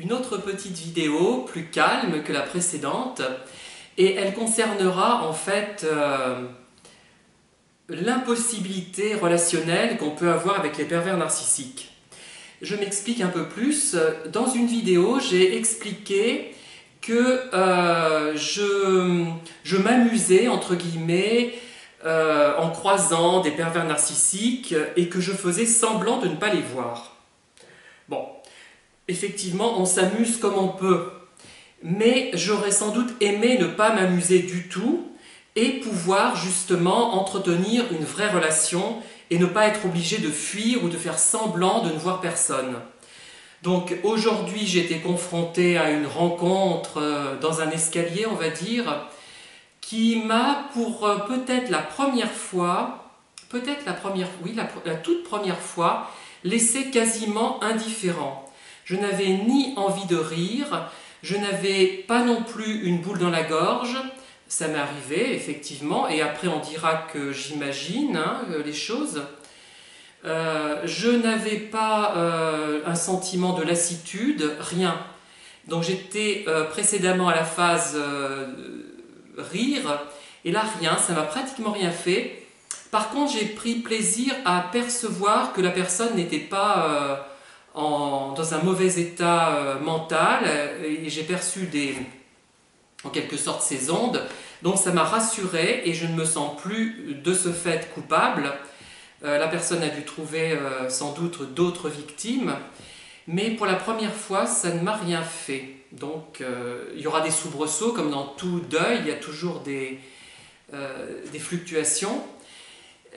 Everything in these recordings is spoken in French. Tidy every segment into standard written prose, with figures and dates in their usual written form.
une autre petite vidéo plus calme que la précédente et elle concernera en fait l'impossibilité relationnelle qu'on peut avoir avec les pervers narcissiques. Je m'explique un peu plus. Dans une vidéo, j'ai expliqué que je m'amusais, entre guillemets, en croisant des pervers narcissiques et que je faisais semblant de ne pas les voir. Bon, effectivement, on s'amuse comme on peut, mais j'aurais sans doute aimé ne pas m'amuser du tout et pouvoir justement entretenir une vraie relation et ne pas être obligé de fuir ou de faire semblant de ne voir personne. Donc aujourd'hui, j'ai été confronté à une rencontre dans un escalier, on va dire, qui m'a pour peut-être la première fois, la toute première fois, laissé quasiment indifférent. Je n'avais ni envie de rire, je n'avais pas non plus une boule dans la gorge, ça m'est arrivé effectivement, et après on dira que j'imagine les choses. Je n'avais pas un sentiment de lassitude, rien. Donc j'étais précédemment à la phase rire, et là rien, ça m'a pratiquement rien fait. Par contre, j'ai pris plaisir à percevoir que la personne n'était pas dans un mauvais état mental, et j'ai perçu en quelque sorte ces ondes. Donc ça m'a rassuré et je ne me sens plus de ce fait coupable. La personne a dû trouver sans doute d'autres victimes, mais pour la première fois, ça ne m'a rien fait. Donc il y aura des soubresauts, comme dans tout deuil, il y a toujours des fluctuations.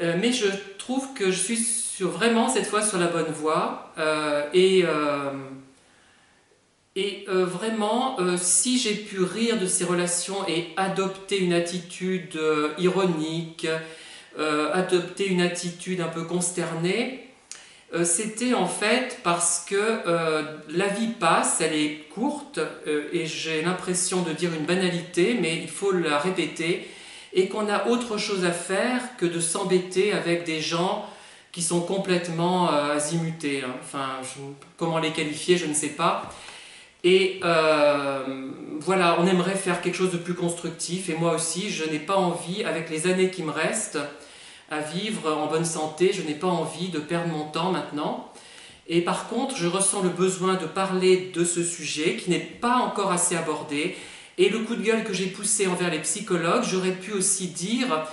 Mais je trouve que je suis vraiment cette fois sur la bonne voie vraiment, si j'ai pu rire de ces relations et adopter une attitude ironique, adopter une attitude un peu consternée, c'était en fait parce que la vie passe, elle est courte et j'ai l'impression de dire une banalité, mais il faut la répéter et qu'on a autre chose à faire que de s'embêter avec des gens qui sont complètement azimutés. Enfin, comment les qualifier, je ne sais pas. Et voilà, on aimerait faire quelque chose de plus constructif et moi aussi, je n'ai pas envie, avec les années qui me restent à vivre en bonne santé, je n'ai pas envie de perdre mon temps maintenant. Et par contre, je ressens le besoin de parler de ce sujet qui n'est pas encore assez abordé. Et le coup de gueule que j'ai poussé envers les psychologues, j'aurais pu aussi dire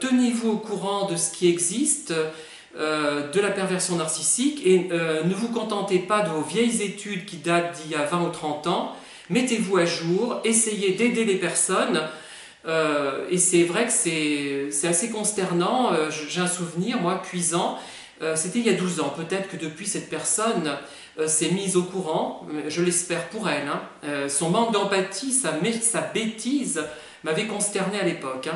tenez-vous au courant de ce qui existe, de la perversion narcissique et ne vous contentez pas de vos vieilles études qui datent d'il y a 20 ou 30 ans, mettez-vous à jour, essayez d'aider les personnes et c'est vrai que c'est assez consternant. J'ai un souvenir, moi, cuisant, c'était il y a 12 ans, peut-être que depuis cette personne s'est mise au courant, je l'espère pour elle. Son manque d'empathie, sa bêtise m'avait consterné à l'époque.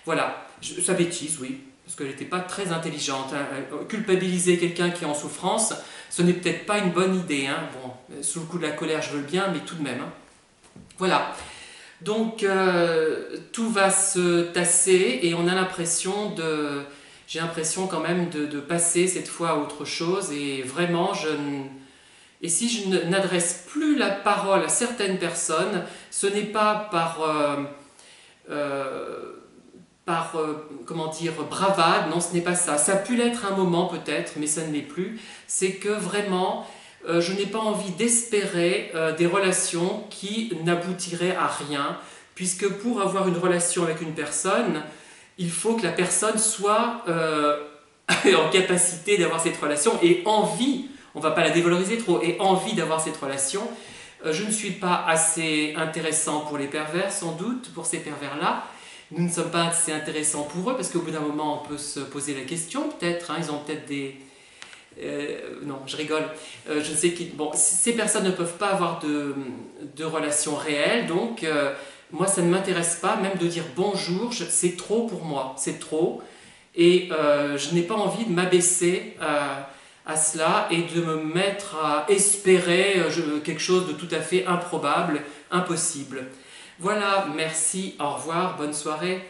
Voilà, sa bêtise, oui. Parce qu'elle n'était pas très intelligente. Culpabiliser quelqu'un qui est en souffrance, ce n'est peut-être pas une bonne idée. Bon, sous le coup de la colère, je veux le bien, mais tout de même. Voilà. Donc, tout va se tasser et on a l'impression j'ai l'impression quand même de passer cette fois à autre chose. Et vraiment, et si je n'adresse plus la parole à certaines personnes, ce n'est pas comment dire, bravade, non, ce n'est pas ça. Ça a pu l'être un moment peut-être, mais ça ne l'est plus. C'est que vraiment, je n'ai pas envie d'espérer des relations qui n'aboutiraient à rien, puisque pour avoir une relation avec une personne, il faut que la personne soit en capacité d'avoir cette relation et envie, on ne va pas la dévaloriser trop, et envie d'avoir cette relation. Je ne suis pas assez intéressant pour les pervers, sans doute, pour ces pervers-là. Nous ne sommes pas assez intéressants pour eux, parce qu'au bout d'un moment, on peut se poser la question, peut-être. Ils ont peut-être des... non, je rigole. Je sais que bon, ces personnes ne peuvent pas avoir de relations réelles, donc moi, ça ne m'intéresse pas, même de dire bonjour, c'est trop pour moi, c'est trop. Et je n'ai pas envie de m'abaisser à cela et de me mettre à espérer quelque chose de tout à fait improbable, impossible. Voilà, merci, au revoir, bonne soirée.